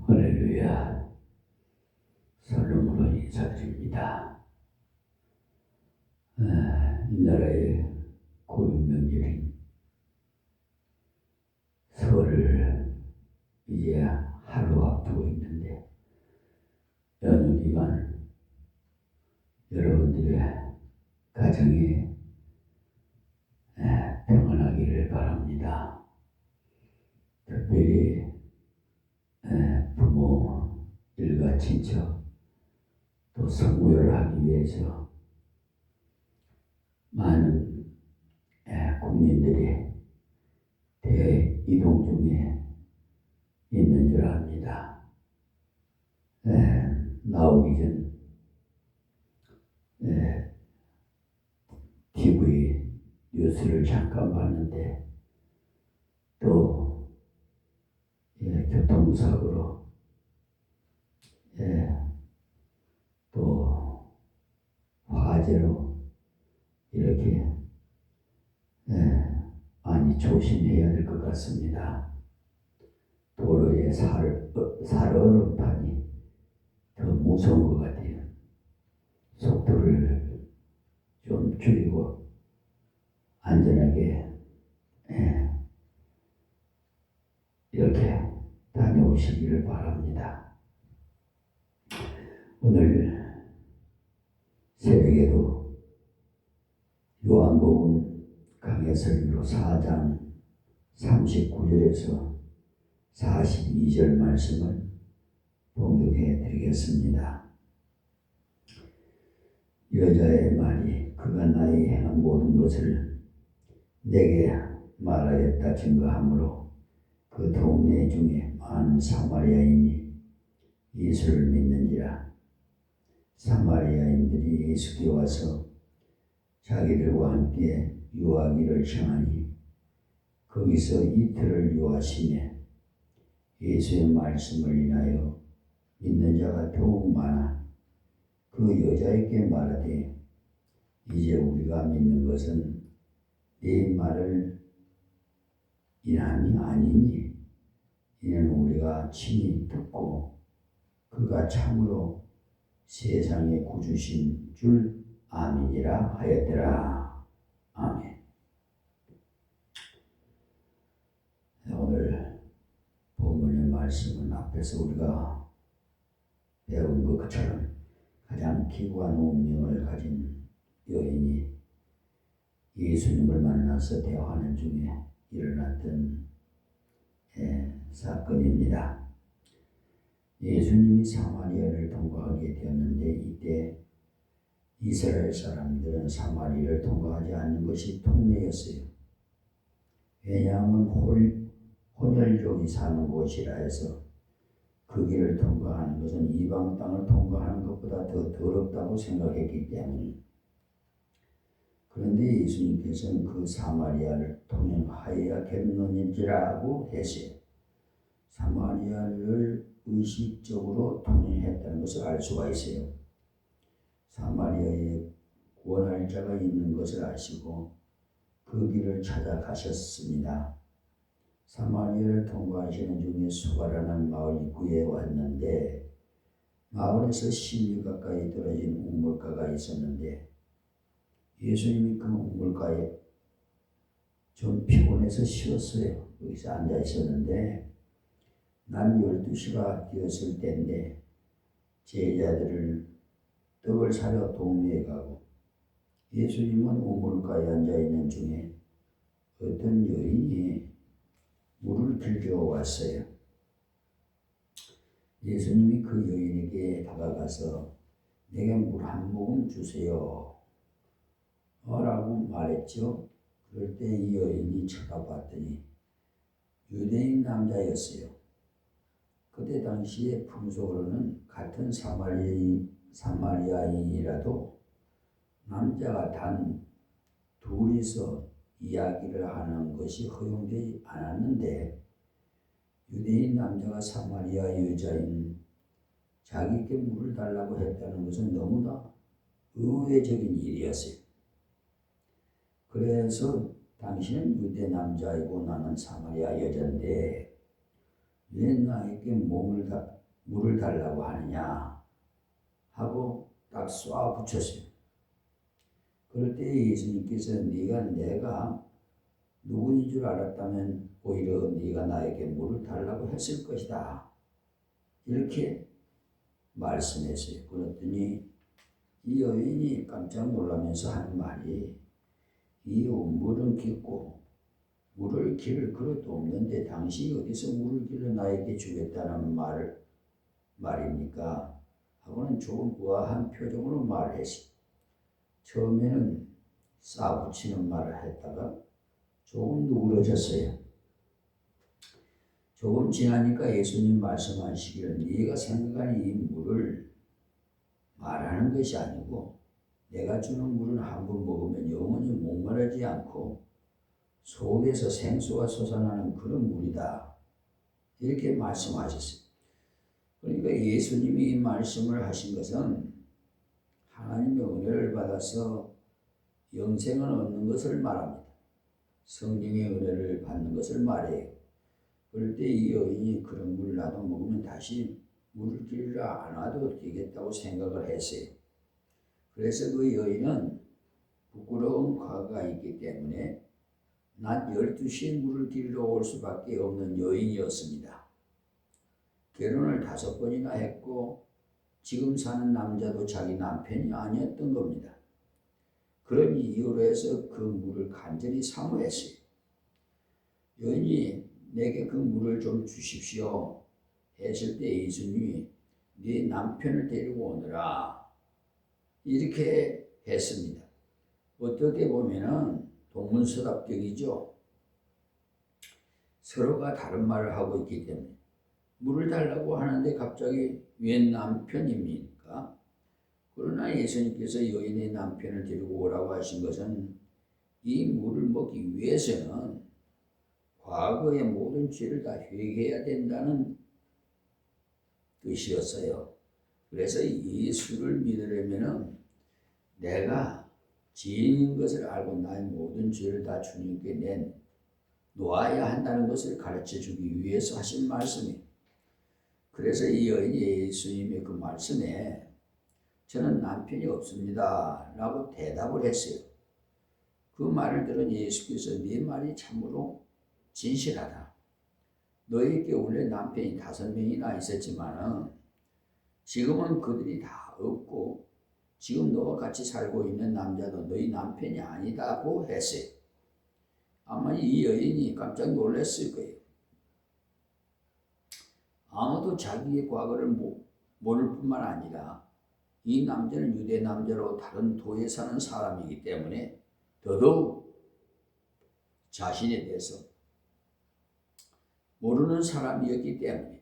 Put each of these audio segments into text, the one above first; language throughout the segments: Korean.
할렐루야. 살롬으로 인사드립니다. 이 나라의 고유명절인 설을 이제 하루 앞두고 있는데, 연휴 기간 여러분들의 가정이 평안하기를 바랍니다. 특별히 부모, 일가, 친척, 또 성묘를 하기 위해서 많은 국민들이 대이동 중에 있는 줄 압니다. 나오기 전 TV 뉴스를 잠깐 봤는데, 또 교통사고로 또 화재로 이렇게 많이 조심해야 될 것 같습니다. 도로에 살얼음판이 더 무서운 것 같아요. 속도를 좀 줄이고 안전하게 이렇게 다녀오시기를 바랍니다. 오늘 새벽에도 요한복음 강해설교로 4장 39절에서 42절 말씀을 봉독해 드리겠습니다. 여자의 말이 그가 나의 행한 모든 것을 내게 말하였다 증거하므로 그 동네 중에 많은 사마리아인이 예수를 믿는지라. 사마리아인들이 예수께 와서 자기들과 함께 유하기를 청하니 거기서 이틀을 유하시며 예수의 말씀을 인하여 믿는 자가 더욱 많아 그 여자에게 말하되 이제 우리가 믿는 것은 네 말을 인함이 아니니 이는 우리가 친히 듣고 그가 참으로 세상의 구주신 줄 아미니라 하였더라. 아멘. 오늘 본문의 말씀은 앞에서 우리가 배운 것처럼 가장 기구한 운명을 가진 여인이 예수님을 만나서 대화하는 중에 일어났던 사건입니다. 예수님이 사마리아를 통과하게 되었는데, 이때 이스라엘 사람들은 사마리아를 통과하지 않는 것이 통례였어요. 왜냐하면 혼혈족이 사는 곳이라 해서 그 길을 통과하는 것은 이방 땅을 통과하는 것보다 더 더럽다고 생각했기 때문에. 그런데 예수님께서는 그 사마리아를 통행하여야겠느니라고 했어요. 사마리아를 의식적으로 통행했다는 것을 알 수가 있어요. 사마리아에 구원할 자가 있는 것을 아시고 그 길을 찾아가셨습니다. 사마리아를 통과하시는 중에 수가라는 마을 입구에 왔는데, 마을에서 10리 가까이 떨어진 우물가가 있었는데, 예수님이 그 우물가에 좀 피곤해서 쉬었어요. 여기서 앉아 있었는데, 낮 12시가 되었을 때인데 제자들을 떡을 사려 동네에 가고, 예수님은 우물가에 앉아 있는 중에 어떤 여인이 물을 빌려 왔어요. 예수님이 그 여인에게 다가가서 내게 물 한 모금 주세요 라고 말했죠. 그럴 때 이 여인이 쳐다봤더니 유대인 남자였어요. 그때 당시의 풍속으로는 같은 사마리아인이라도 남자가 단 둘이서 이야기를 하는 것이 허용되지 않았는데, 유대인 남자가 사마리아 여자인 자기에게 물을 달라고 했다는 것은 너무나 의외적인 일이었어요. 그래서 당신은 유대 남자이고 나는 사마리아 여자인데 왜 나에게 물을 달라고 하느냐 하고 딱 쏴 붙였어요. 그럴 때 예수님께서 내가 누구인 줄 알았다면 오히려 네가 나에게 물을 달라고 했을 것이다. 이렇게 말씀했어요. 그랬더니 이 여인이 깜짝 놀라면서 하는 말이 이 물은 깊고 물을 기를 그릇도 없는데 당신이 어디서 물을 길러 나에게 주겠다는 말입니까? 하고는 조금 우아한 표정으로 말했어요. 처음에는 싸붙이는 말을 했다가 조금 누그러졌어요. 조금 지나니까 예수님 말씀하시기를 네가 생각하는 이 물을 말하는 것이 아니고 내가 주는 물은 한 번 먹으면 영원히 목마르지 않고 속에서 생수가 솟아나는 그런 물이다. 이렇게 말씀하셨어요. 그러니까 예수님이 이 말씀을 하신 것은 하나님의 은혜를 받아서 영생을 얻는 것을 말합니다. 성령의 은혜를 받는 것을 말해요. 그럴 때 이 여인이 그런 물을 나도 먹으면 다시 물을 길러 안 와도 되겠다고 생각을 했어요. 그래서 그 여인은 부끄러운 과거가 있기 때문에 낮 12시에 물을 길러 올 수밖에 없는 여인이었습니다. 결혼을 5번이나 했고 지금 사는 남자도 자기 남편이 아니었던 겁니다. 그런 이유로 해서 그 물을 간절히 사모했어요. 여인이 내게 그 물을 좀 주십시오 했을 때 예수님이 네 남편을 데리고 오너라 이렇게 했습니다. 어떻게 보면은 동문서답격이죠. 서로가 다른 말을 하고 있기 때문에 물을 달라고 하는데 갑자기 웬 남편입니까? 그러나 예수님께서 여인의 남편을 데리고 오라고 하신 것은 이 물을 먹기 위해서는 과거의 모든 죄를 다 회개해야 된다는 뜻이었어요. 그래서 예수를 믿으려면 내가 죄인인 것을 알고 나의 모든 죄를 다 주님께 놓아야 한다는 것을 가르쳐 주기 위해서 하신 말씀이에요. 그래서 이 여인이 예수님의 그 말씀에 저는 남편이 없습니다 라고 대답을 했어요. 그 말을 들은 예수께서 네 말이 참으로 진실하다. 너에게 원래 남편이 5명이나 있었지만은 지금은 그들이 다 없고 지금 너와 같이 살고 있는 남자도 너희 남편이 아니다고 했어요. 아마 이 여인이 깜짝 놀랐을 거예요. 아무도 자기의 과거를 모를 뿐만 아니라 이 남자는 유대 남자로 다른 도에 사는 사람이기 때문에 더더욱 자신에 대해서 모르는 사람이었기 때문에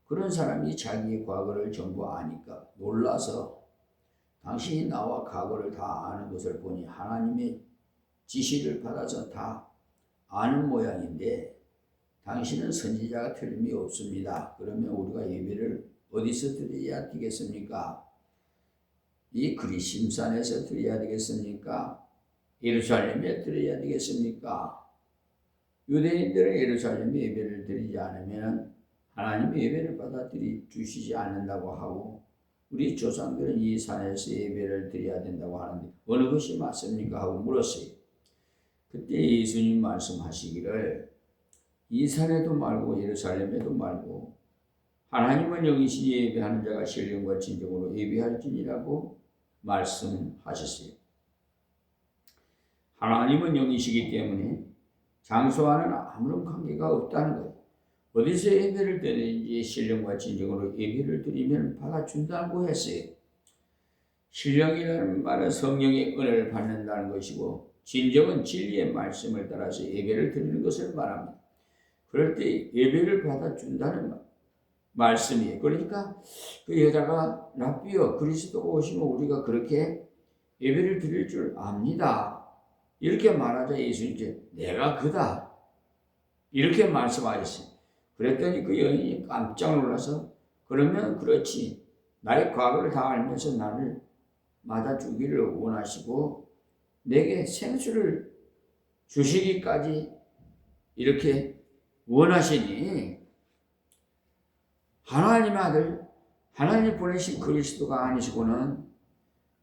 그런 사람이 자기의 과거를 전부 아니까 놀라서 당신이 나와 과거를 다 아는 것을 보니 하나님의 지시를 받아서 다 아는 모양인데 당신은 선지자가 틀림이 없습니다. 그러면 우리가 예배를 어디서 드려야 되겠습니까? 이 그리심산에서 드려야 되겠습니까? 예루살렘에 드려야 되겠습니까? 유대인들은 예루살렘에 예배를 드리지 않으면 하나님의 예배를 받아들이 주시지 않는다고 하고 우리 조상들은 이 산에서 예배를 드려야 된다고 하는데 어느 것이 맞습니까? 하고 물었어요. 그때 예수님 말씀하시기를 이 산에도 말고 예루살렘에도 말고 하나님은 영이시니 예배하는 자가 신령과 진정으로 예배할지니라고 말씀하셨어요. 하나님은 영이시기 때문에 장소와는 아무런 관계가 없다는 거예요. 어디서 예배를 드리는지 신령과 진정으로 예배를 드리면 받아준다고 했어요. 신령이라는 말은 성령의 은혜를 받는다는 것이고 진정은 진리의 말씀을 따라서 예배를 드리는 것을 말합니다. 그럴 때 예배를 받아준다는 말씀이에요. 그러니까 그 여자가 랍비여 그리스도가 오시면 우리가 그렇게 예배를 드릴 줄 압니다. 이렇게 말하자 예수님께서 내가 그다 이렇게 말씀하셨어요. 그랬더니 그 여인이 깜짝 놀라서 그러면 그렇지 나의 과거를 다 알면서 나를 맞아주기를 원하시고 내게 생수를 주시기까지 이렇게 원하시니 하나님의 아들, 하나님 보내신 그리스도가 아니시고는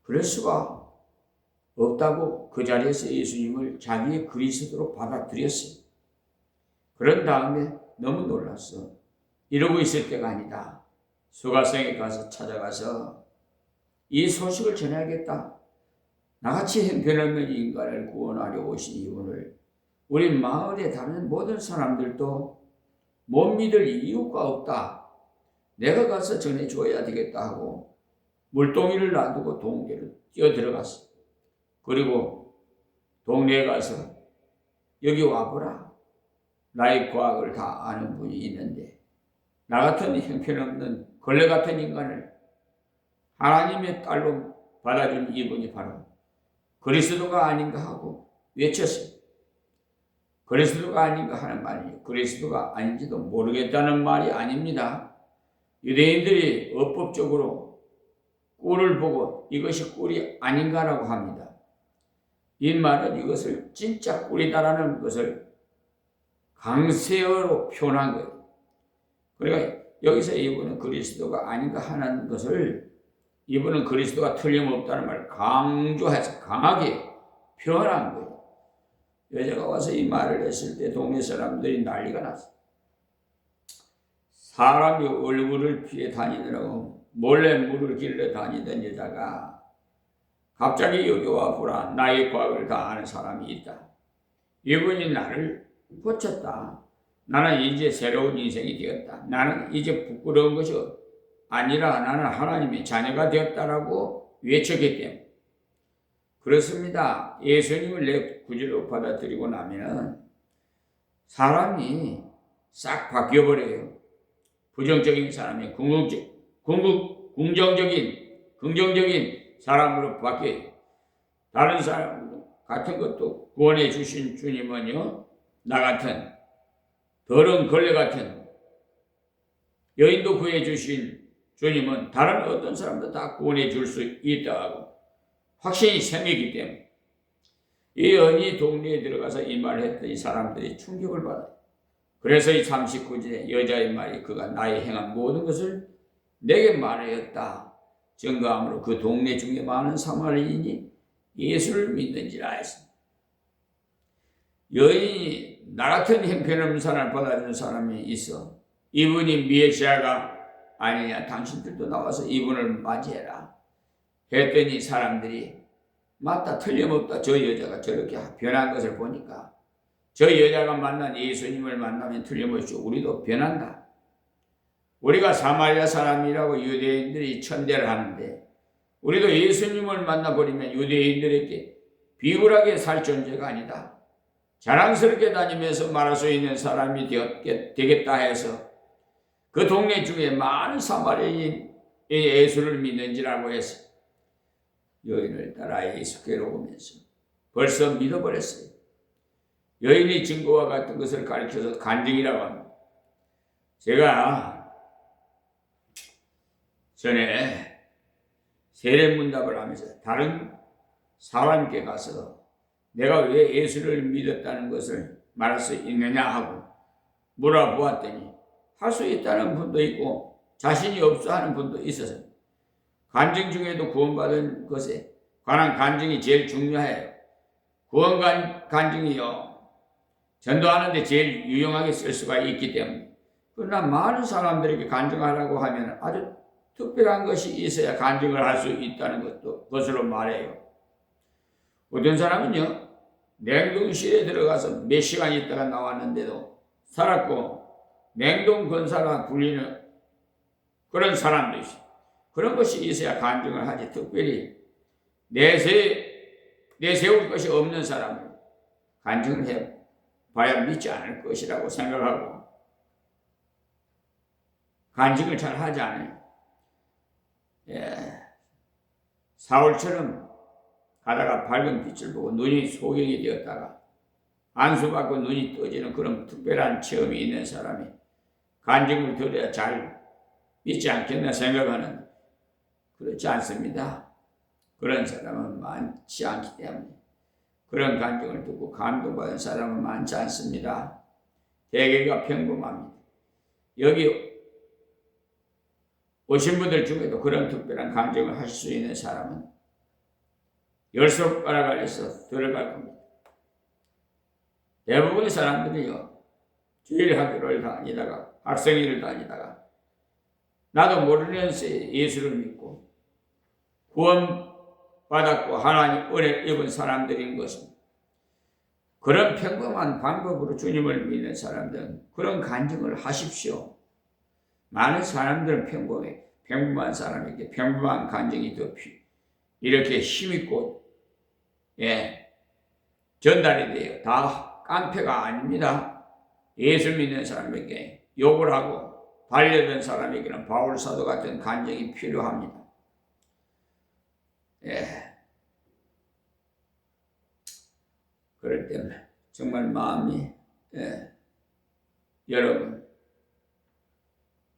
그럴 수가 없다고 그 자리에서 예수님을 자기의 그리스도로 받아들였어요. 그런 다음에 너무 놀랐어. 이러고 있을 때가 아니다. 수가성에 가서 찾아가서 이 소식을 전해야겠다. 나같이 형편없는 인간을 구원하려 오신 이분을 우리 마을에 다른 모든 사람들도 못 믿을 이유가 없다. 내가 가서 전해줘야 되겠다 하고 물동이를 놔두고 동네로 뛰어들어갔어. 그리고 동네에 가서 여기 와보라. 나의 과학을 다 아는 분이 있는데 나 같은 형편없는 걸레 같은 인간을 하나님의 딸로 받아준 이분이 바로 그리스도가 아닌가 하고 외쳤어요. 그리스도가 아닌가 하는 말이에요. 그리스도가 아닌지도 모르겠다는 말이 아닙니다. 유대인들이 어법적으로 꿀을 보고 이것이 꿀이 아닌가라고 합니다. 이 말은 이것을 진짜 꿀이다라는 것을 강세어로 표현한 거예요. 그러니까 여기서 이분은 그리스도가 아닌가 하는 것을 이분은 그리스도가 틀림없다는 말을 강조해서 강하게 표현한 거예요. 여자가 와서 이 말을 했을 때 동네 사람들이 난리가 났어요. 사람이 얼굴을 피해 다니느라고 몰래 물을 길러 다니던 여자가 갑자기 여기 와보라. 나의 과거를 다 아는 사람이 있다. 이분이 나를 고쳤다. 나는 이제 새로운 인생이 되었다. 나는 이제 부끄러운 것이 아니라 나는 하나님의 자녀가 되었다라고 외쳤기 때문에 그렇습니다. 예수님을 내 구주로 받아들이고 나면 사람이 싹 바뀌어버려요. 부정적인 사람이 긍정적인 사람으로 바뀌어요. 다른 사람 같은 것도 구원해 주신 주님은요, 나 같은 더러운 걸레 같은 여인도 구해 주신 주님은 다른 어떤 사람도 다 구원해 줄 수 있다고 확신이 생기기 때문에 이 여인이 동네에 들어가서 이 말을 했더니 사람들이 충격을 받아요. 그래서 이 39절에 여자의 말이 그가 나의 행한 모든 것을 내게 말하였다. 증거함으로 그 동네 중에 많은 사마리인이 예수를 믿는지라 했습니다. 여인이 나 같은 형편없는 사람을 받아주는 사람이 있어. 이분이 메시아가 아니냐. 당신들도 나와서 이분을 맞이해라. 했더니 사람들이 맞다 틀림없다. 저 여자가 저렇게 변한 것을 보니까 저 여자가 만난 예수님을 만나면 틀림없이 우리도 변한다. 우리가 사마리아 사람이라고 유대인들이 천대를 하는데 우리도 예수님을 만나버리면 유대인들에게 비굴하게 살 존재가 아니다. 자랑스럽게 다니면서 말할 수 있는 사람이 되겠다 해서 그 동네 중에 많은 사마리아인이 예수를 믿는지라고 해서 여인을 따라 예수께로 오면서 벌써 믿어버렸어요. 여인이 증거와 같은 것을 가르쳐서 간증이라고 합니다. 제가 전에 세례문답을 하면서 다른 사람께 가서 내가 왜 예수를 믿었다는 것을 말할 수 있느냐 하고 물어보았더니 할 수 있다는 분도 있고 자신이 없어 하는 분도 있어서 간증 중에도 구원받은 것에 관한 간증이 제일 중요해요. 구원 간증이요. 전도하는데 제일 유용하게 쓸 수가 있기 때문에. 그러나 많은 사람들에게 간증하라고 하면 아주 특별한 것이 있어야 간증을 할 수 있다는 것으로 말해요. 어떤 사람은요, 냉동실에 들어가서 몇 시간 있다가 나왔는데도 살았고, 냉동 권사라 불리는 그런 사람도 있어요. 그런 것이 있어야 간증을 하지. 특별히 내세울 것이 없는 사람을 간증을 해봐야 믿지 않을 것이라고 생각하고 간증을 잘 하지 않아요. 사울처럼 가다가 밝은 빛을 보고 눈이 소경이 되었다가 안수받고 눈이 떠지는 그런 특별한 체험이 있는 사람이 간증을 들어야 잘 믿지 않겠나 생각하는, 그렇지 않습니다. 그런 사람은 많지 않기 때문에 그런 간증을 듣고 감동받은 사람은 많지 않습니다. 대개가 평범합니다. 여기 오신 분들 중에도 그런 특별한 간증을 하실 수 있는 사람은 10손가락 안에서 들어갈 겁니다. 대부분의 사람들이요, 주일학교를 다니다가 학생회를 다니다가 나도 모르는 새 예수를 믿고 구원받았고 하나님 은혜를 입은 사람들인 것은 그런 평범한 방법으로 주님을 믿는 사람들은 그런 간증을 하십시오. 많은 사람들은 평범한 사람에게 평범한 간증이 더 이렇게 힘있고 전달이 돼요. 다 깡패가 아닙니다. 예수 믿는 사람에게 욕을 하고 반려된 사람에게는 바울 사도 같은 간증이 필요합니다. 그럴 때는 정말 마음이 여러분,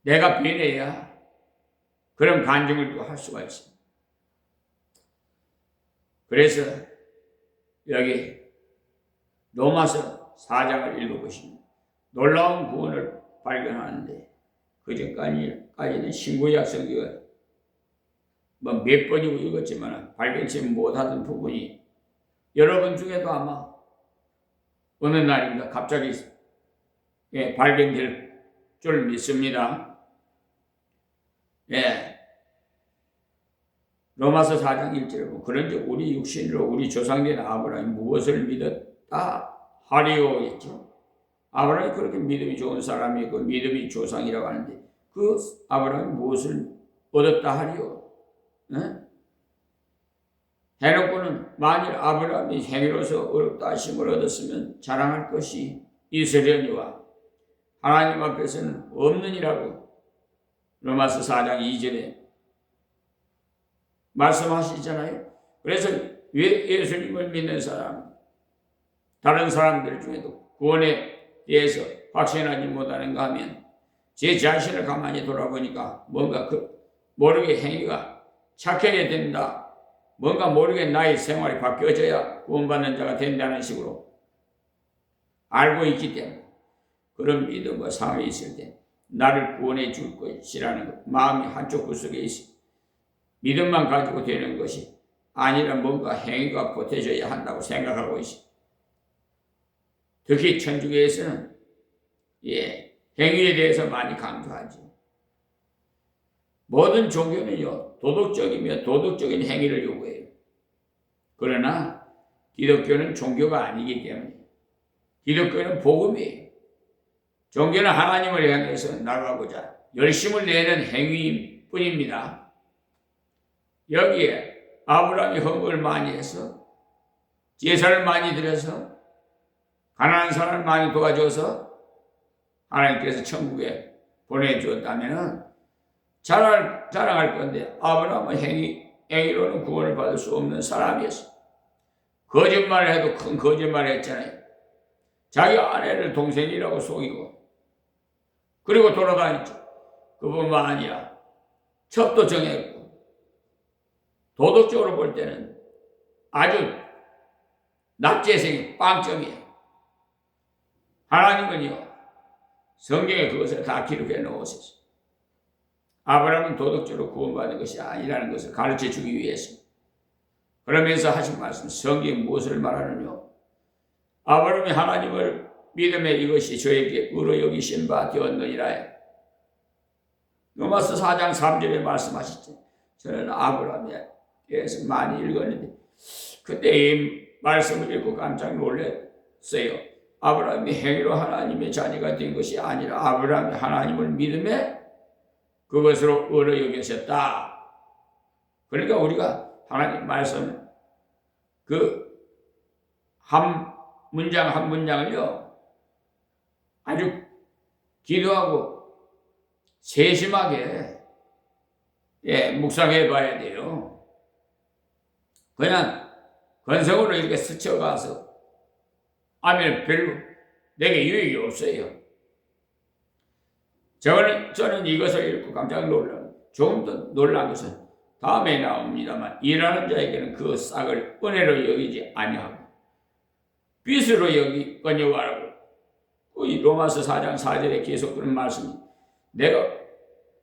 내가 변해야 그런 간증을 또 할 수가 있습니다. 그래서 여기 로마서 4장을 읽어보시면 놀라운 구원을 발견하는데, 그 전까지는 신구약 성경을 몇 번이고 읽었지만 발견치 못하던 부분이 여러분 중에도 아마 어느 날입니다. 갑자기 발견될 줄 믿습니다. 로마서 4장 1절에 보면 그런즉 우리 육신으로 우리 조상된 아브라함이 무엇을 믿었다 하리오 했죠. 아브라함이 그렇게 믿음이 좋은 사람이고 믿음이 조상이라고 하는데 그 아브라함이 무엇을 얻었다 하리오? 해놓고는 만일 아브라함이 행위로서 어렵다 하심을 얻었으면 자랑할 것이 있으려니와 하나님 앞에서는 없느니라고 로마서 4장 2절에 말씀하시잖아요. 그래서 왜 예수님을 믿는 사람, 다른 사람들 중에도 구원에 대해서 확신하지 못하는가 하면 제 자신을 가만히 돌아보니까 뭔가 모르게 행위가 착해야 된다. 뭔가 모르게 나의 생활이 바뀌어져야 구원받는 자가 된다는 식으로 알고 있기 때문에 그런 믿음과 삶이 있을 때 나를 구원해 줄 것이라는 마음이 한쪽 구석에 있어. 믿음만 가지고 되는 것이 아니라 뭔가 행위가 보태져야 한다고 생각하고 있어. 특히 천주교에서는 행위에 대해서 많이 강조하죠. 모든 종교는요, 도덕적이며 도덕적인 행위를 요구해요. 그러나 기독교는 종교가 아니기 때문에 기독교는 복음이에요. 종교는 하나님을 향해서 나가고자 열심을 내는 행위일 뿐입니다. 여기에 아브라함이 헌금을 많이 해서 제사를 많이 드려서 가난한 사람을 많이 도와줘서 하나님께서 천국에 보내주었다면 자랑할 건데 아브라함은 행위로는 구원을 받을 수 없는 사람이었어. 거짓말을 해도 큰 거짓말을 했잖아요. 자기 아내를 동생이라고 속이고 그리고 돌아다녔죠. 그뿐만 아니라 첩도 정했고 도덕적으로 볼 때는 아주 낙제생이 빵점이에요. 하나님은요, 성경에 그것을 다 기록해 놓으셨어요. 아브라함은 도덕적으로 구원받는 것이 아니라는 것을 가르쳐 주기 위해서. 그러면서 하신 말씀, 성경이 무엇을 말하느냐? 아브라함이 하나님을 믿음에 이것이 저에게 의로 여기신 바 되었느니라. 로마서 4장 3절에 말씀하셨죠. 저는 아브라함에 대해서 많이 읽었는데 그때 이 말씀을 읽고 깜짝 놀랐어요. 아브라함이 행위로 하나님의 자녀가 된 것이 아니라 아브라함이 하나님을 믿음에 그것으로 의로 여기셨다. 그러니까 우리가 하나님 말씀 한 문장 한 문장을요 아주 기도하고 세심하게 묵상해 봐야 돼요. 그냥 건성으로 이렇게 스쳐가서 하면 별로 내게 유익이 없어요. 저는 이것을 읽고 깜짝 놀라요. 조금 더 놀란 것은 다음에 나옵니다만 일하는 자에게는 그 싹을 은혜로 여기지 아니하고 빚으로 여기거니와라고 이 로마서 4장 4절에 계속 그런 말씀이 내가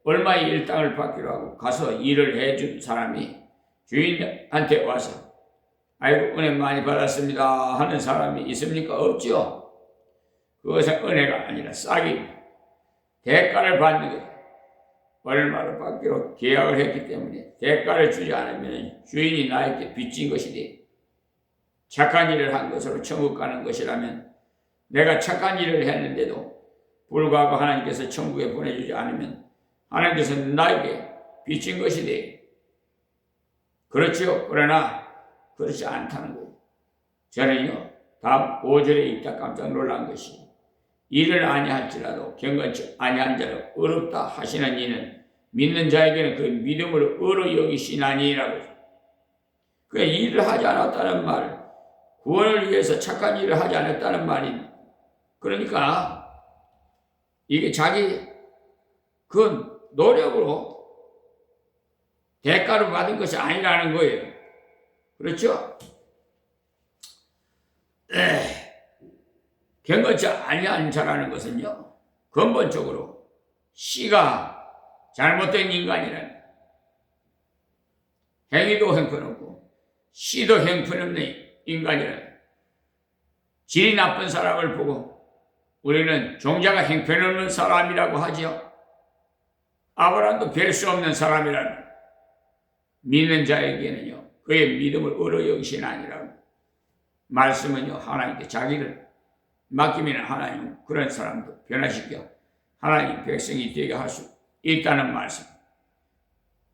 얼마의 일당을 받기로 하고 가서 일을 해준 사람이 주인한테 와서 아이고 은혜 많이 받았습니다 하는 사람이 있습니까? 없죠. 그것은 은혜가 아니라 싹입니다. 대가를 받는 거예요. 얼마를 받기로 계약을 했기 때문에 대가를 주지 않으면 주인이 나에게 빚진 것이 돼. 착한 일을 한 것으로 천국 가는 것이라면 내가 착한 일을 했는데도 불구하고 하나님께서 천국에 보내주지 않으면 하나님께서 나에게 빚진 것이 돼. 그렇죠. 그러나 그렇지 않다는 거예요. 저는요, 다음 5절에 읽다 깜짝 놀란 것이 일을 아니할지라도 경건치 아니한 자를 의롭다 하시는 이는 믿는 자에게는 그 믿음으로 의로 여기시나니라고. 그 일을 하지 않았다는 말, 구원을 위해서 착한 일을 하지 않았다는 말이, 그러니까 이게 자기 그 노력으로 대가로 받은 것이 아니라는 거예요. 그렇죠? 경건치 아니한 자라는 것은요, 근본적으로 씨가 잘못된 인간이라는, 행위도 형편없고 씨도 형편없는 인간이라는, 질이 나쁜 사람을 보고 우리는 종자가 형편없는 사람이라고 하죠. 아브라함도 별 수 없는 사람이라는, 믿는 자에게는요 그의 믿음을 의로 여기시나니라고. 말씀은요 하나님께 자기를 맡기면 하나님은 그런 사람도 변화시켜 하나님 백성이 되게 할 수 있다는 말씀.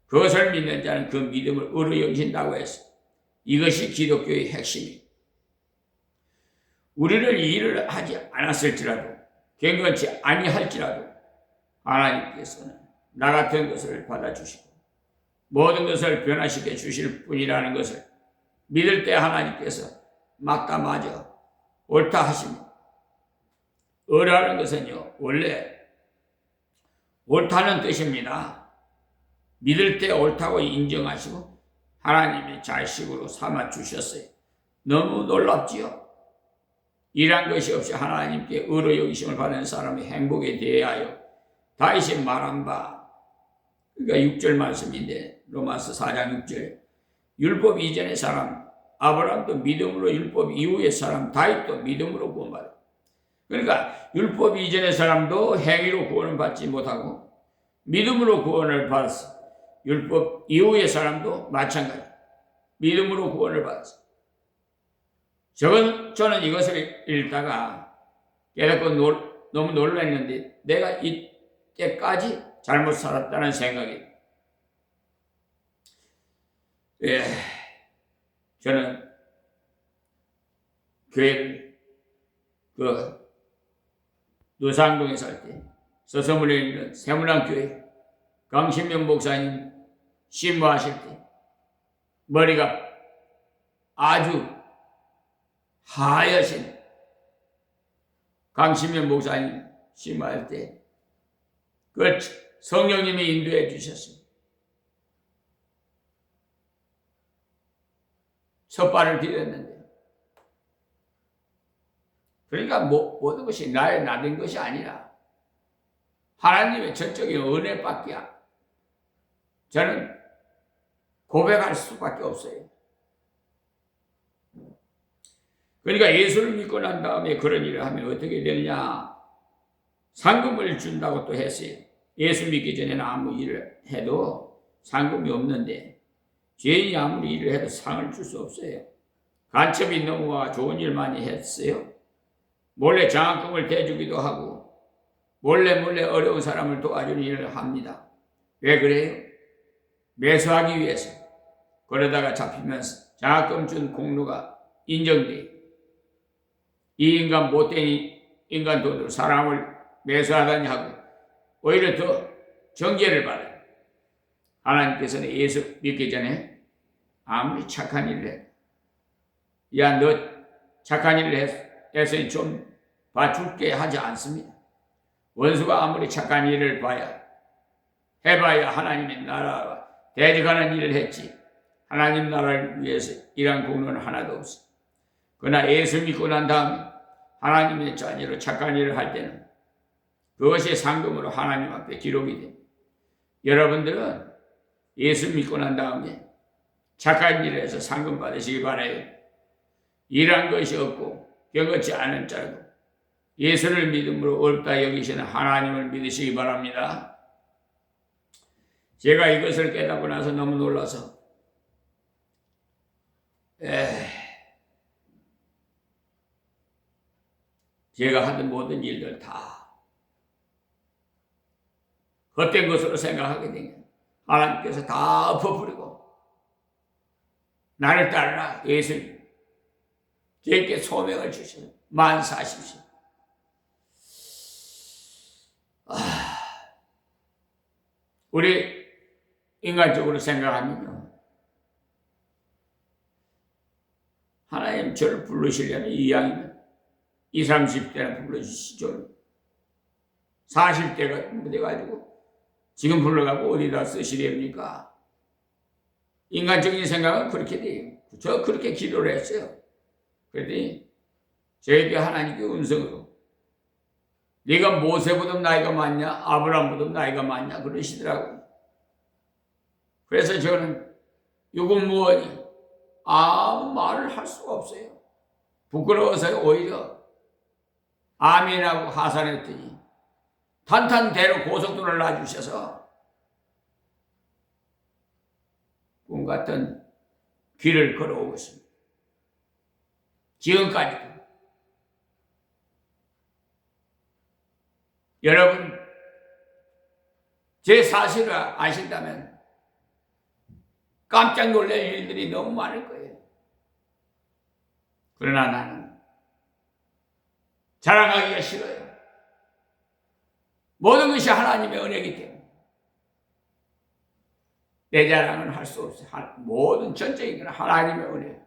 그것을 믿는 자는 그 믿음을 의로 여기신다고 해서 이것이 기독교의 핵심입니다. 우리를 일을 하지 않았을지라도 경건치 아니할지라도 하나님께서는 나 같은 것을 받아주시고 모든 것을 변화시켜 주실 분이라는 것을 믿을 때 하나님께서 맞다 맞아 옳다 하십니다. 의라는 것은요 원래 옳다는 뜻입니다. 믿을 때 옳다고 인정하시고 하나님의 자식으로 삼아 주셨어요. 너무 놀랍지요? 이란 것이 없이 하나님께 의로 여기심을 받는 사람의 행복에 대하여 다윗이 말한 바, 그러니까 6절 말씀인데 로마서 4장 6절, 율법 이전의 사람 아브라함도 믿음으로, 율법 이후의 사람 다윗도 믿음으로 구원받아. 그러니까 율법 이전의 사람도 행위로 구원을 받지 못하고 믿음으로 구원을 받았어. 율법 이후의 사람도 마찬가지 믿음으로 구원을 받았어. 저는 이것을 읽다가 깨닫고 너무 놀랐는데 내가 이때까지 잘못 살았다는 생각이. 저는 교회를 노상동에 살 때 서서문에 있는 세문안교회 강신명 목사님 신부하실 때 머리가 아주 하얗신 강신명 목사님 신부할 때 그 성령님이 인도해 주셨습니다. 섭발을 드렸는데, 그러니까 모든 것이 나의 나된 것이 아니라 하나님의 전적인 은혜밖에 저는 고백할 수밖에 없어요. 그러니까 예수를 믿고 난 다음에 그런 일을 하면 어떻게 되느냐? 상금을 준다고 또 했어요. 예수 믿기 전에는 아무 일을 해도 상금이 없는데 죄인이 아무리 일을 해도 상을 줄 수 없어요. 간첩이 넘어와 좋은 일 많이 했어요. 몰래 장학금을 대주기도 하고 몰래 어려운 사람을 도와주는 일을 합니다. 왜 그래요? 매수하기 위해서. 그러다가 잡히면서 장학금 준 공로가 인정돼요. 이 인간 못된 인간 돈으로 사람을 매수하다니 하고 오히려 더 정죄를 받아요. 하나님께서는 예수 믿기 전에 아무리 착한 일을 해, 야 너 착한 일을 했으니 좀 봐줄게 하지 않습니다. 원수가 아무리 착한 일을 해봐야 하나님의 나라와 대적하는 일을 했지 하나님 나라를 위해서 일한 공로는 하나도 없어. 그러나 예수 믿고 난 다음에 하나님의 자녀로 착한 일을 할 때는 그것이 상금으로 하나님 앞에 기록이 됩니다. 여러분들은 예수 믿고 난 다음에 착한 일을 해서 상금 받으시기 바라요. 일한 것이 없고 경건치 않은 자고 예수를 믿음으로 옳다 여기시는 하나님을 믿으시기 바랍니다. 제가 이것을 깨닫고 나서 너무 놀라서 제가 하던 모든 일들 다 헛된 것으로 생각하게 되면 하나님께서 다 엎어버리고 나를 따르라 예수님 저에게 소명을 주시는 만사십시오. 우리 인간적으로 생각하면요, 하나님 저를 부르시려면 이왕이면 20, 30대나 불러주시죠. 40대가 돼가지고 지금 불러가고 어디다 쓰시렵니까? 인간적인 생각은 그렇게 돼요. 저 그렇게 기도를 했어요. 그랬더니 저에게 하나님께 음성으로 네가 모세보다 나이가 많냐? 아브라함보다 나이가 많냐? 그러시더라고요. 그래서 저는 이건 무엇이 아무 말을 할 수가 없어요. 부끄러워서 오히려 아멘하고 하산했더니 탄탄대로 고속도로를 놔주셔서 꿈 같은 길을 걸어오고 있습니다. 지금까지도. 여러분, 제 사실을 아신다면 깜짝 놀랄 일들이 너무 많을 거예요. 그러나 나는 자랑하기가 싫어요. 모든 것이 하나님의 은혜이기 때문에 내 자랑은 할 수 없어요. 모든 전적인 건 하나님의 은혜.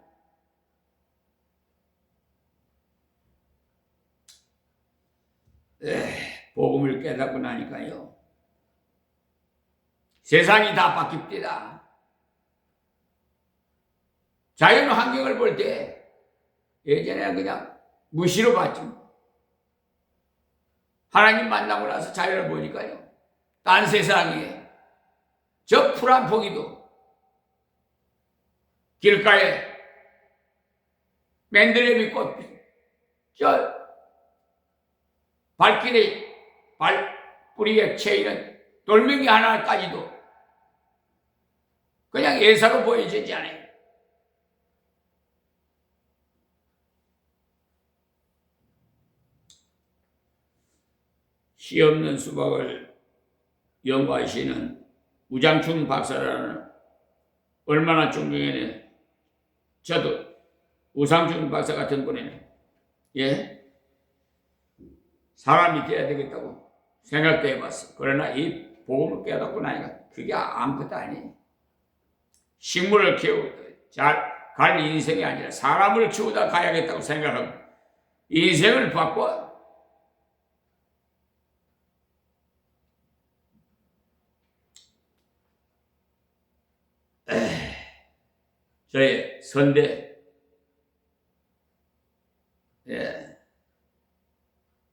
복음을 깨닫고 나니까요, 세상이 다 바뀝니다. 자연 환경을 볼 때 예전에는 그냥 무시로 봤죠. 하나님 만나고 나서 자연을 보니까요, 딴 세상에 저 풀 한 포기도 길가에 맨드레미 꽃, 저 발길에 발뿌리에 채이는 돌멩이 하나까지도 그냥 예사로 보여지지 않아요. 씨 없는 수박을 연구하시는 우장춘 박사라는 얼마나 존경해요. 저도 우상춘 박사 같은 분이네. 사람이 돼야 되겠다고 생각도 해봤어. 그러나 이 복음을 깨닫고 나니까 그게 아무것도 아니에요. 식물을 키우고 잘 갈 인생이 아니라 사람을 키우다 가야겠다고 생각하고 인생을 바꿔. 저의 선대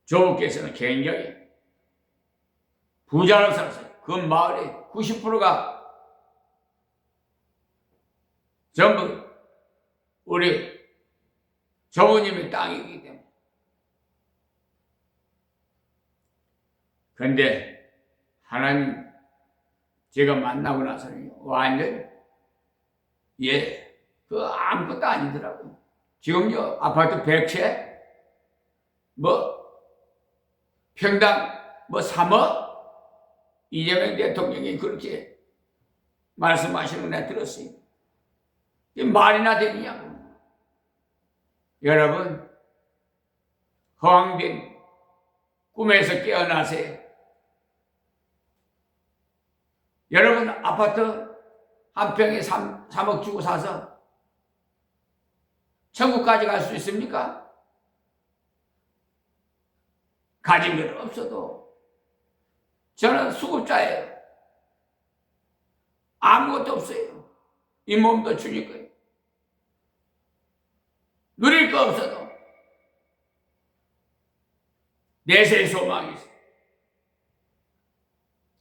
조부께서는 굉장히 부자로 살았어요. 그 마을의 90%가 전부 우리 조부님의 땅이기 때문에. 그런데 하나님 제가 만나고 나서는 완전히 그 아무것도 아니더라고요. 지금요 아파트 100채 평당 3억 이재명 대통령이 그렇게 말씀하시는 거 내가 들었어요. 이게 말이나 되느냐고. 여러분, 허황된 꿈에서 깨어나세요. 여러분 아파트 한 평에 3억 주고 사서 천국까지 갈 수 있습니까? 가진 건 없어도 저는 수급자예요. 아무것도 없어요. 이 몸도 주님 거예요. 누릴 거 없어도 내세의 소망이 있어요.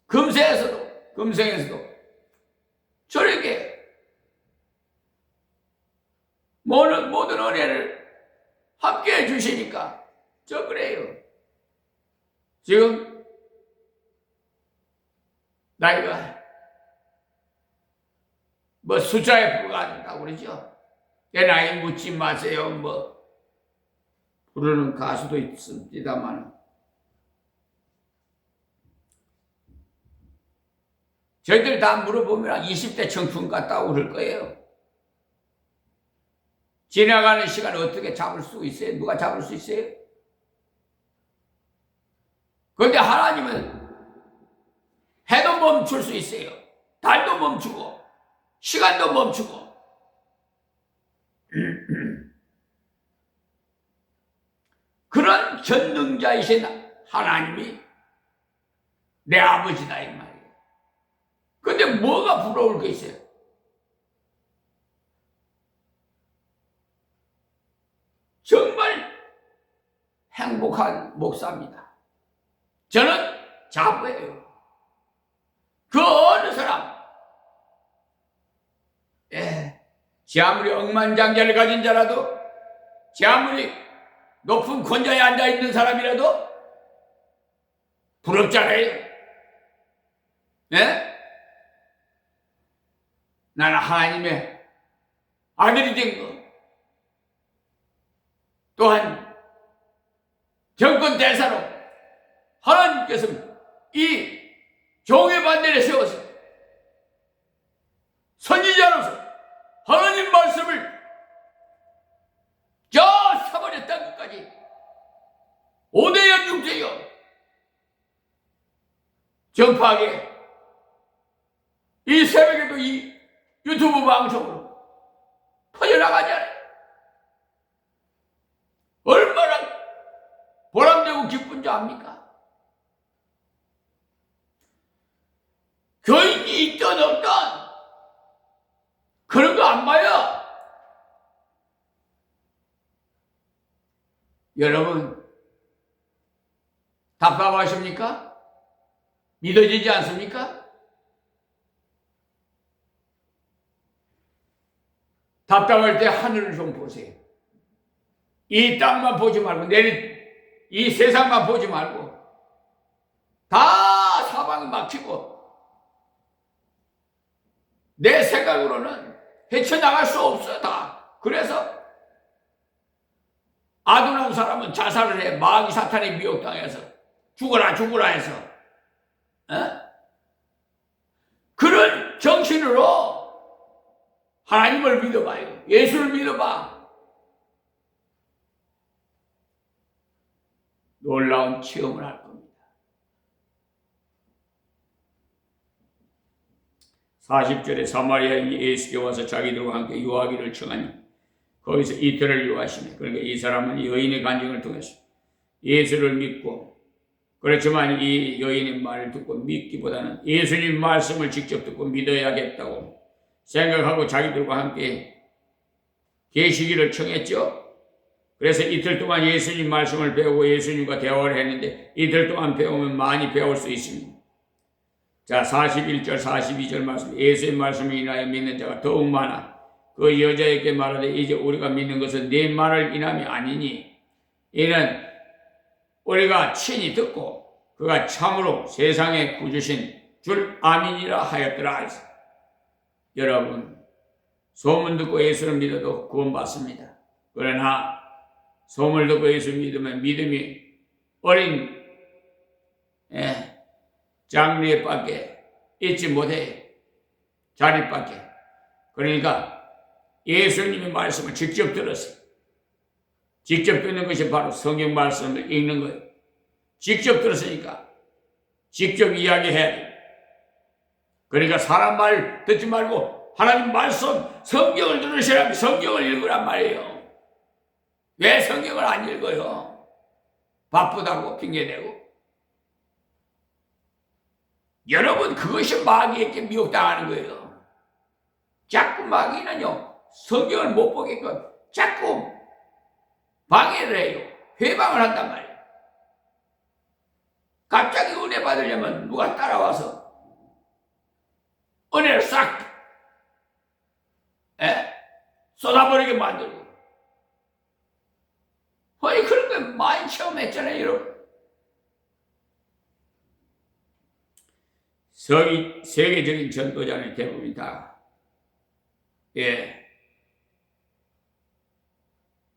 금세에서도 금생에서도 저에게 모든 은혜를 함께 해주시니까 저 그래요. 지금 나이가 뭐 숫자에 불과하다고 그러죠. 내 나이 묻지 마세요. 뭐 부르는 가수도 있습니다만 저희들 다 물어보면 20대 청춘 같다고 그럴 거예요. 지나가는 시간을 어떻게 잡을 수 있어요? 누가 잡을 수 있어요? 그런데 하나님은 해도 멈출 수 있어요. 달도 멈추고 시간도 멈추고 그런 전능자이신 하나님이 내 아버지다 이 말이에요. 근데 뭐가 부러울 게 있어요? 정말 행복한 목사입니다. 저는 자부해요. 그 어느 사람, 지 아무리 억만장자를 가진 자라도, 지 아무리 높은 권좌에 앉아있는 사람이라도 부럽잖아요. 예? 나는 하나님의 아들이 된 거. 또한 정권 대사로 하나님께서 이 종의 반대를 세워서 선지자로서 하나님 말씀을 저 사마리아 땅끝까지 5대여 6대여 전파하게 이 새벽에도 이 유튜브 방송으로 퍼져나가잖아요. 얼마나 보람되고 기쁜 줄 압니까? 교인이 있든 없든 그런 거 안 봐요. 여러분 답답하십니까? 믿어지지 않습니까? 답답할 때 하늘을 좀 보세요. 이 땅만 보지 말고 이 세상만 보지 말고 다 사방이 막히고 내 생각으로는 헤쳐나갈 수 없어 다. 그래서 아둔한 사람은 자살을 해. 마귀 사탄에 미혹당해서 죽어라 해서 그런 정신으로 하나님을 믿어봐요. 예수를 믿어봐. 놀라운 체험을 할 겁니다. 40절에 사마리아인 예수께 와서 자기들과 함께 유하기를 청하니 거기서 이틀을 유하시네. 그러니까 이 사람은 여인의 간증을 통해서 예수를 믿고, 그렇지만 이 여인의 말을 듣고 믿기보다는 예수님 말씀을 직접 듣고 믿어야겠다고 생각하고 자기들과 함께 계시기를 청했죠. 그래서 이틀 동안 예수님 말씀을 배우고 예수님과 대화를 했는데 이틀 동안 배우면 많이 배울 수 있습니다. 자, 41절 42절 말씀, 예수의 말씀을 인하여 믿는 자가 더욱 많아 그 여자에게 말하되 이제 우리가 믿는 것은 네 말을 인함이 아니니 이는 우리가 친히 듣고 그가 참으로 세상에 구주신 줄 아민이라 하였더라. 여러분, 소문 듣고 예수를 믿어도 구원받습니다. 그러나 소문을 듣고 예수 믿으면 믿음이 어린 장래밖에 있지 못해요. 자리밖에. 그러니까 예수님의 말씀을 직접 들었어요. 직접 듣는 것이 바로 성경 말씀을 읽는 거예요. 직접 들었으니까 직접 이야기해야 돼요. 그러니까 사람 말 듣지 말고 하나님 말씀, 성경을 들으시라면 성경을 읽으란 말이에요. 왜 성경을 안 읽어요? 바쁘다고 핑계대고. 여러분, 그것이 마귀에게 미혹당하는 거예요. 자꾸 마귀는요, 성경을 못 보게끔 자꾸 방해를 해요. 회방을 한단 말이에요. 갑자기 은혜 받으려면 누가 따라와서 쏟아버리게 만들고. 아니 그런 거 많이 체험했잖아요, 여러분. 세계적인 전도자는 대부분 다,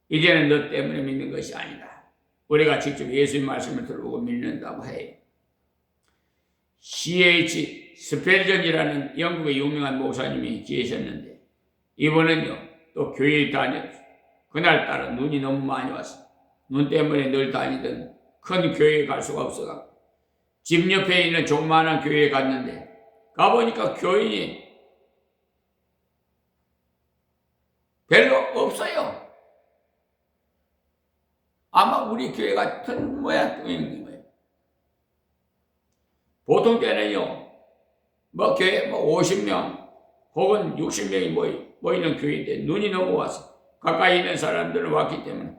이제는 너 때문에 믿는 것이 아니다. 우리가 직접 예수의 말씀을 들어보고 믿는다고 해요. C.H. 스펠전이라는 영국의 유명한 목사님이 계셨는데, 이번엔요, 또 교회에 다녔어요. 그날따라 눈이 너무 많이 왔어요. 눈 때문에 늘 다니던 큰 교회에 갈 수가 없어가지고 집 옆에 있는 조그마한 교회에 갔는데 가보니까 교인이 별로 없어요. 아마 우리 교회 같은 모양인 거예요. 보통 때는요, 교회 50명 혹은 60명이 모이는 교회인데 눈이 너무 와서 가까이 있는 사람들은 왔기 때문에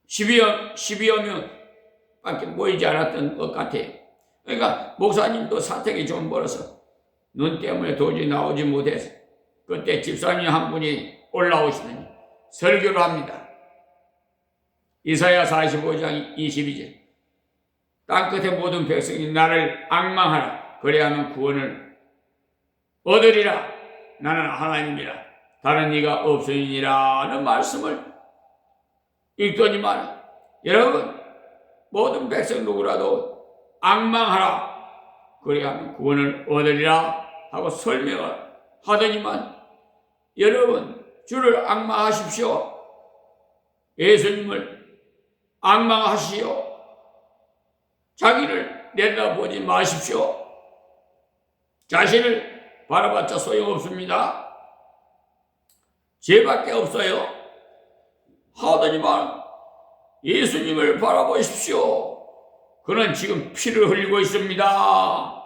12여 명밖에 모이지 않았던 것 같아요. 그러니까 목사님도 사택이 좀 멀어서 눈 때문에 도저히 나오지 못해서 그때 집사님 한 분이 올라오시더니 설교를 합니다. 이사야 45장 22절. 땅끝의 모든 백성이 나를 앙망하라. 그래야만 구원을 얻으리라. 나는 하나님이라. 다른 이가 없으니라는 말씀을 읽더니만, 여러분, 모든 백성 누구라도 앙망하라. 그래야만 구원을 얻으리라 하고 설명을 하더니만, 여러분, 주를 앙망하십시오. 예수님을 앙망하시오. 자기를 내다보지 마십시오. 자신을 바라봤자 소용없습니다. 죄밖에 없어요. 하더니만 예수님을 바라보십시오. 그는 지금 피를 흘리고 있습니다.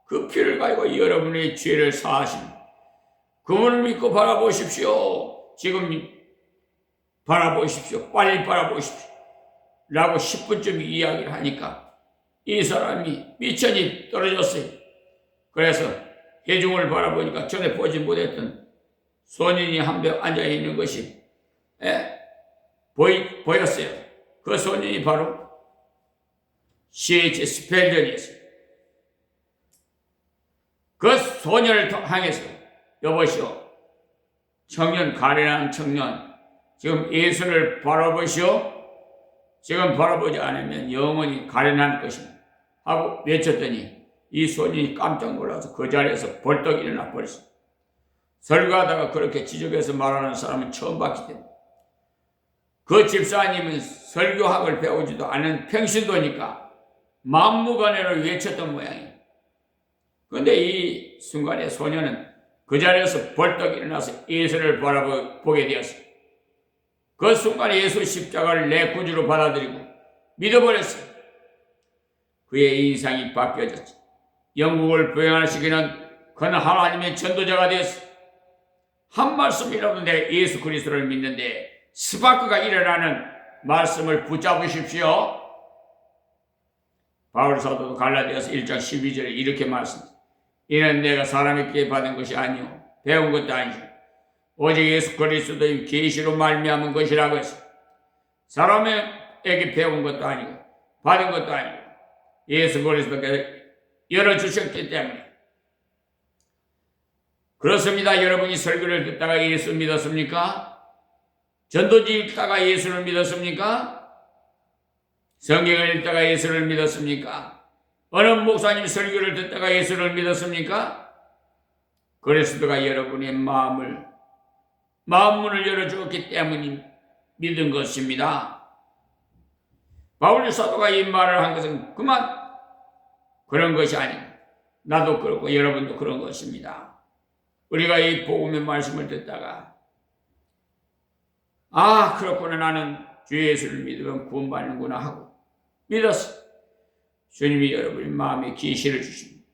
그 피를 가지고 여러분의 죄를 사하십니다. 그분을 믿고 바라보십시오. 지금 바라보십시오. 빨리 바라보십시오. 라고 10분쯤 이야기를 하니까 이 사람이 미천이 떨어졌어요. 그래서 회중을 바라보니까 전에 보지 못했던 소년이 한 명 앉아있는 것이 보였어요. 그 소년이 바로 C.H. 스펠전이었어요. 그 소년을 향해서 여보시오, 청년, 가련한 청년, 지금 예수를 바라보시오. 지금 바라보지 않으면 영원히 가련할 것입니다. 하고 외쳤더니 이 소년이 깜짝 놀라서 그 자리에서 벌떡 일어나 버렸어요. 설교하다가 그렇게 지적해서 말하는 사람은 처음 봤기 때문에. 그 집사님은 설교학을 배우지도 않은 평신도니까 막무가내로 외쳤던 모양이에요. 그런데 이 순간에 소년은 그 자리에서 벌떡 일어나서 예수를 바라보게 되었어요. 그 순간에 예수 십자가를 내 구주로 받아들이고 믿어버렸어요. 그의 인상이 바뀌어졌죠. 영국을 부양하시기는 그는 하나님의 전도자가 되었어요. 한 말씀이라도 내가 예수 그리스도를 믿는데 스파크가 일어나는 말씀을 붙잡으십시오. 바울 사도도 갈라디아서 1장 12절에 이렇게 말씀합니다. 이는 내가 사람에게 받은 것이 아니요 배운 것도 아니죠. 오직 예수 그리스도의 계시로 말미암은 것이라고 했어요. 사람에게 배운 것도 아니고 받은 것도 아니고 예수 그리스도께서 열어주셨기 때문에. 그렇습니다. 여러분이 설교를 듣다가 예수 믿었습니까? 전도지 읽다가 예수를 믿었습니까? 성경을 읽다가 예수를 믿었습니까? 어느 목사님 설교를 듣다가 예수를 믿었습니까? 그리스도가 여러분의 마음문을 열어주었기 때문에 믿은 것입니다. 바울 사도가 이 말을 한 것은 그만 그런 것이 아니고 나도 그렇고 여러분도 그런 것입니다. 우리가 이 복음의 말씀을 듣다가 그렇구나, 나는 주 예수를 믿으면 구원받는구나 하고 믿었어. 주님이 여러분의 마음에 계시를 주십니다.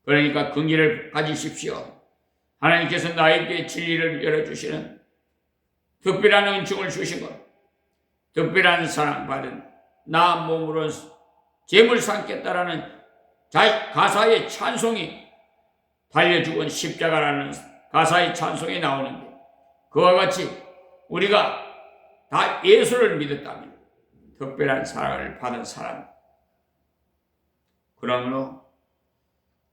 그러니까 긍휼을 가지십시오. 하나님께서 나에게 진리를 열어주시는 특별한 은총을 주신 것, 특별한 사랑받은 나 몸으로 재물 삼겠다라는 가사의 찬송이 달려 죽은 십자가라는 가사의 찬송이 나오는데, 그와 같이 우리가 다 예수를 믿었다면 특별한 사랑을 받은 사람, 그러므로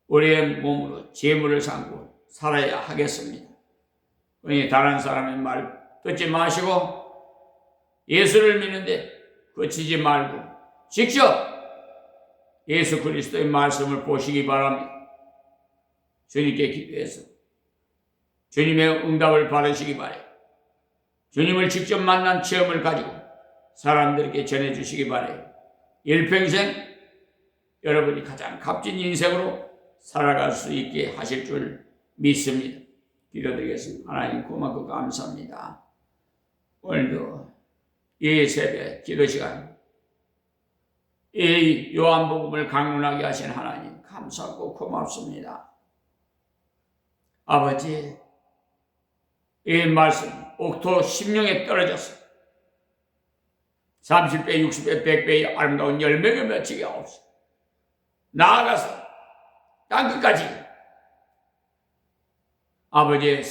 우리의 몸으로 재물을 삼고 살아야 하겠습니다. 그러니 다른 사람의 말 듣지 마시고 예수를 믿는데 그치지 말고 직접 예수 그리스도의 말씀을 보시기 바랍니다. 주님께 기도해서 주님의 응답을 받으시기 바라요. 주님을 직접 만난 체험을 가지고 사람들에게 전해주시기 바라요. 일평생 여러분이 가장 값진 인생으로 살아갈 수 있게 하실 줄 믿습니다. 기도드리겠습니다. 하나님 고맙고 감사합니다. 오늘도 이 새벽 기도 시간, 이 요한복음을 강론하게 하신 하나님 감사하고 고맙습니다. 아버지, 이 말씀 옥토 심령에 떨어져서 30배, 60배, 100배의 아름다운 열매가 맺히게 하옵소서. 나아가서 땅끝까지 아버지의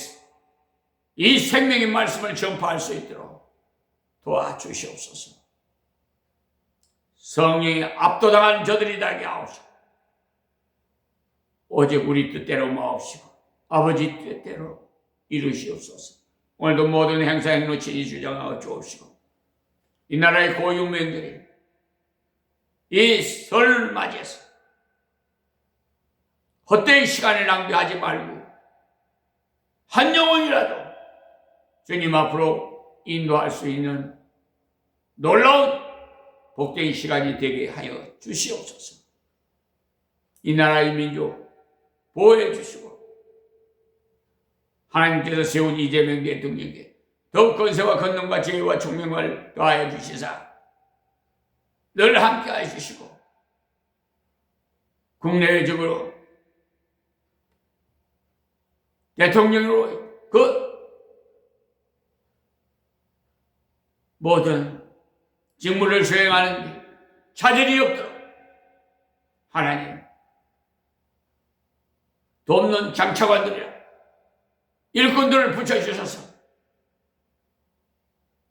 이 생명의 말씀을 전파할 수 있도록 도와주시옵소서. 성령에 압도당한 저들이 되게 하옵소서. 오직 우리 뜻대로 마옵시고 아버지 뜻대로 이루시옵소서. 오늘도 모든 행사 행로 친히 주장하여 주옵시고 이 나라의 고육민들이 이 설을 맞이해서 헛되이 시간을 낭비하지 말고 한 영혼이라도 주님 앞으로 인도할 수 있는 놀라운 복된 시간이 되게 하여 주시옵소서. 이 나라의 민족 보호해 주시고 하나님께서 세운 이재명 대통령에게 더욱 권세와 권능과 지혜와 총명을 더하여 주시사 늘 함께 해주시고 국내외적으로 대통령으로 그 모든 직무를 수행하는 차질이 없도록 하나님 돕는 장차관들이라 일꾼들을 붙여주셔서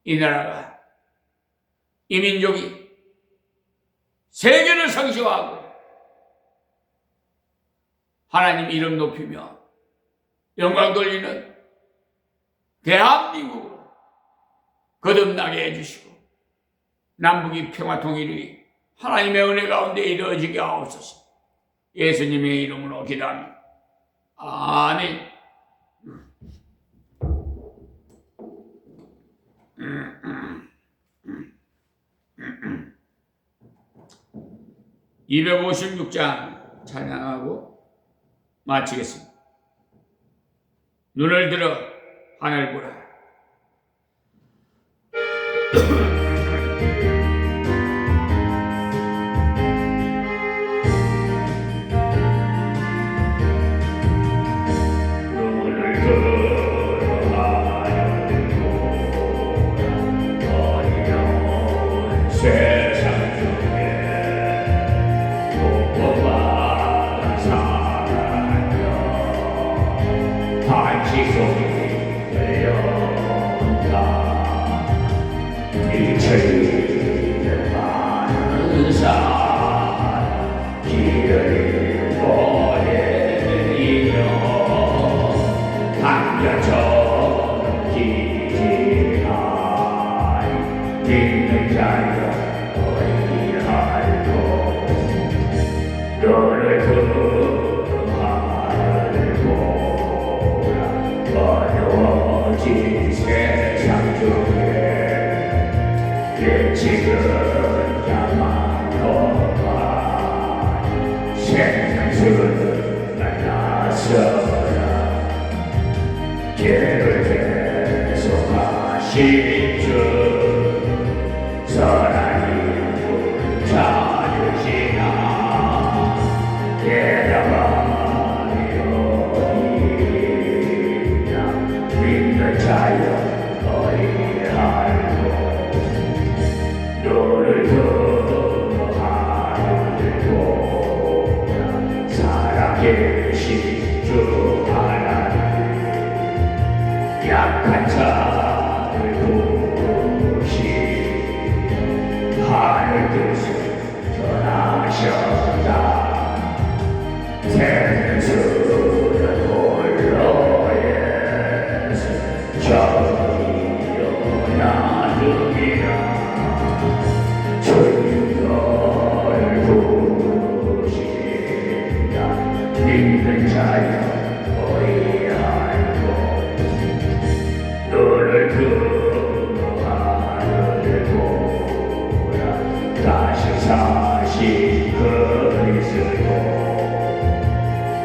이 나라가 이 민족이 세계를 상시화하고 하나님 이름 높이며 영광 돌리는 대한민국으로 거듭나게 해주시고 남북이 평화 통일이 하나님의 은혜 가운데 이루어지게 하옵소서. 예수님의 이름으로 기도합니다. 아멘. 256장 찬양하고 마치겠습니다. 눈을 들어 하늘 보라. 반시 속에 들려온다. 약한 자를 도우시 하늘 뜻을 전하셨다. 생수는 홀로 예수 저기요 나누리라. 주님 너를 부르신다. 믿는 자여 너희 알고 너를 들어 하늘을 보라. 다시 사신 그리스도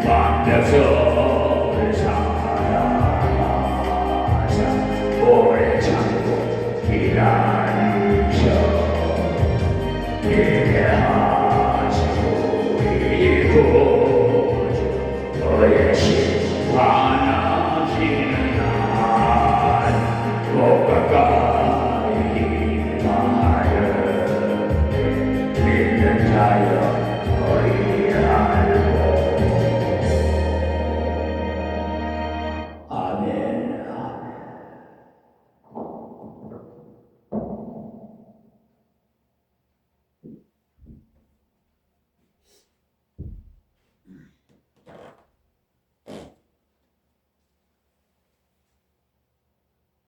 만나서를 사랑하사 오래 참고 기다리셔.